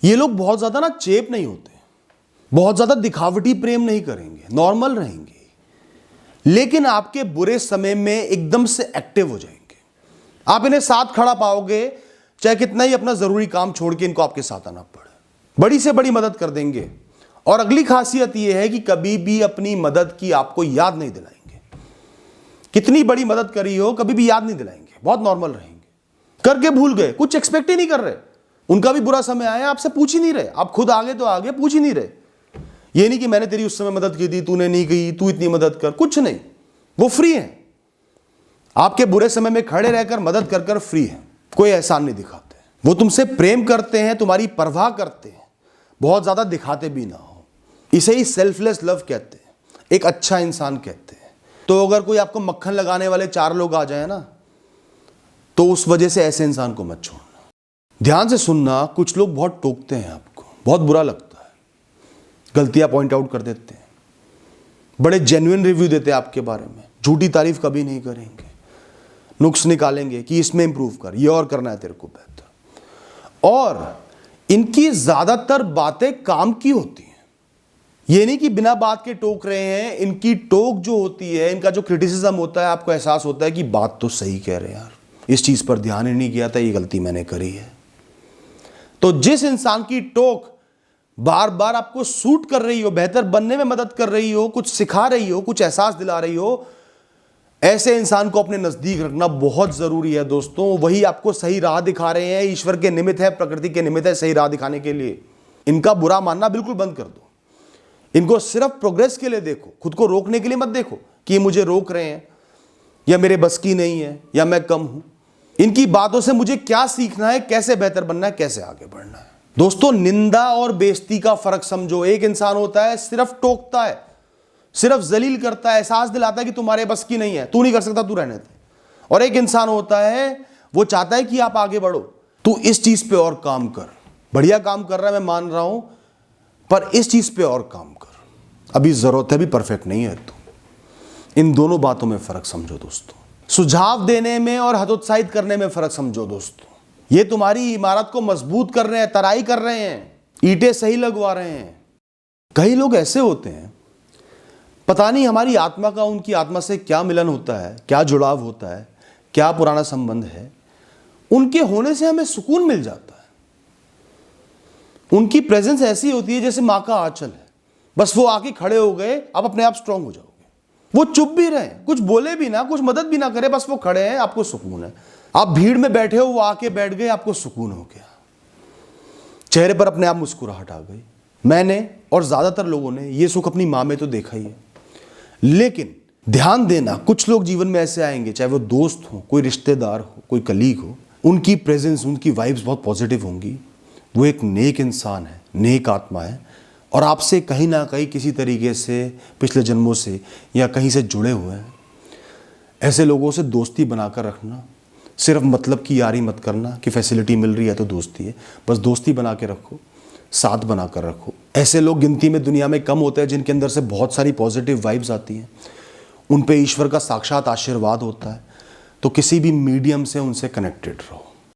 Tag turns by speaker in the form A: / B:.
A: ये लोग बहुत ज्यादा ना चेप नहीं होते, बहुत ज्यादा दिखावटी प्रेम नहीं करेंगे, नॉर्मल रहेंगे, लेकिन आपके बुरे समय में एकदम से एक्टिव हो जाएंगे। आप इन्हें साथ खड़ा पाओगे, चाहे कितना ही अपना जरूरी काम छोड़ के इनको आपके साथ आना पड़े, बड़ी से बड़ी मदद कर देंगे। और अगली खासियत यह है कि कभी भी अपनी मदद की आपको याद नहीं दिलाएंगे। कितनी बड़ी मदद करी हो कभी भी याद नहीं दिलाएंगे, बहुत नॉर्मल रहेंगे, करके भूल गए, कुछ एक्सपेक्ट ही नहीं कर रहे। उनका भी बुरा समय आया, आपसे पूछ ही नहीं रहे, आप खुद आगे तो आगे, पूछ ही नहीं रहे। ये नहीं कि मैंने तेरी उस समय मदद की थी, तूने नहीं की, तू इतनी मदद कर, कुछ नहीं। वो फ्री है, आपके बुरे समय में खड़े रहकर मदद कर कर फ्री है, कोई एहसान नहीं दिखाते। वो तुमसे प्रेम करते हैं, तुम्हारी परवाह करते हैं, बहुत ज्यादा दिखाते भी ना हो। इसे ही सेल्फलेस लव कहते हैं, एक अच्छा इंसान कहते हैं। तो अगर कोई आपको मक्खन लगाने वाले 4 लोग आ जाए ना, तो उस वजह से ऐसे इंसान को मत छोड़ना। ध्यान से सुनना, कुछ लोग बहुत टोकते हैं आपको, बहुत बुरा लगता है, गलतियां पॉइंट आउट कर देते हैं, बड़े जेन्युइन रिव्यू देते हैं आपके बारे में, झूठी तारीफ कभी नहीं करेंगे, नुक्स निकालेंगे कि इसमें इंप्रूव कर, ये और करना है तेरे को बेहतर। और इनकी ज्यादातर बातें काम की होती हैं। ये नहीं कि बिना बात के टोक रहे हैं, इनकी टोक जो होती है, इनका जो क्रिटिसिज्म होता है, आपको एहसास होता है कि बात तो सही कह रहे हैं यार, इस चीज पर ध्यान ही नहीं किया था, ये गलती मैंने करी है। तो जिस इंसान की टोक बार बार आपको सूट कर रही हो, बेहतर बनने में मदद कर रही हो, कुछ सिखा रही हो, कुछ एहसास दिला रही हो, ऐसे इंसान को अपने नजदीक रखना बहुत जरूरी है दोस्तों। वही आपको सही राह दिखा रहे हैं, ईश्वर के निमित्त है, प्रकृति के निमित्त है सही राह दिखाने के लिए। इनका बुरा मानना बिल्कुल बंद कर दो, इनको सिर्फ प्रोग्रेस के लिए देखो, खुद को रोकने के लिए मत देखो कि ये मुझे रोक रहे हैं या मेरे बस की नहीं है या मैं कम हूं। इनकी बातों से मुझे क्या सीखना है, कैसे बेहतर बनना है, कैसे आगे बढ़ना है। दोस्तों, निंदा और बेइज्जती का फर्क समझो। एक इंसान होता है सिर्फ टोकता है, सिर्फ जलील करता है, एहसास दिलाता है कि तुम्हारे बस की नहीं है, तू नहीं कर सकता, तू रहने दे। और एक इंसान होता है वो चाहता है कि आप आगे बढ़ो, तू इस चीज पे और काम कर, बढ़िया काम कर रहा है मैं मान रहा हूं, पर इस चीज पे और काम कर, अभी जरूरत है, भी परफेक्ट नहीं है तू। इन दोनों बातों में फर्क समझो दोस्तों। सुझाव देने में और हतोत्साहित करने में फर्क समझो दोस्तों। ये तुम्हारी इमारत को मजबूत कर रहे हैं, तराई कर रहे हैं, ईंटें सही लगवा रहे हैं। कई लोग ऐसे होते हैं, पता नहीं हमारी आत्मा का उनकी आत्मा से क्या मिलन होता है, क्या जुड़ाव होता है, क्या पुराना संबंध है, उनके होने से हमें सुकून मिल जाता है। उनकी प्रेजेंस ऐसी होती है जैसे मां का आंचल है, बस वो आके खड़े हो गए, आप अपने आप स्ट्रांग हो जाओगे। वो चुप भी रहे, कुछ बोले भी ना, कुछ मदद भी ना करे, बस वो खड़े हैं, आपको सुकून है। आप भीड़ में बैठे हो, वो आके बैठ गए, आपको सुकून हो गया, चेहरे पर अपने आप मुस्कुराहट आ गई। मैंने और ज्यादातर लोगों ने ये सुख अपनी मां में तो देखा ही है। लेकिन ध्यान देना, कुछ लोग जीवन में ऐसे आएंगे, चाहे वो दोस्त हो, कोई रिश्तेदार हो, कोई कलीग हो, उनकी प्रेजेंस, उनकी वाइब्स बहुत पॉजिटिव होंगी। वो एक नेक इंसान है, नेक आत्मा है, और आपसे कहीं ना कहीं किसी तरीके से पिछले जन्मों से या कहीं से जुड़े हुए हैं। ऐसे लोगों से दोस्ती बनाकर रखना, सिर्फ मतलब की यारी मत करना कि फैसिलिटी मिल रही है तो दोस्ती है, बस दोस्ती बना के रखो, साथ बनाकर रखो। ऐसे लोग गिनती में दुनिया में कम होते हैं जिनके अंदर से बहुत सारी पॉजिटिव वाइब्स आती हैं, उन पे ईश्वर का साक्षात आशीर्वाद होता है। तो किसी भी मीडियम से उनसे कनेक्टेड रहो।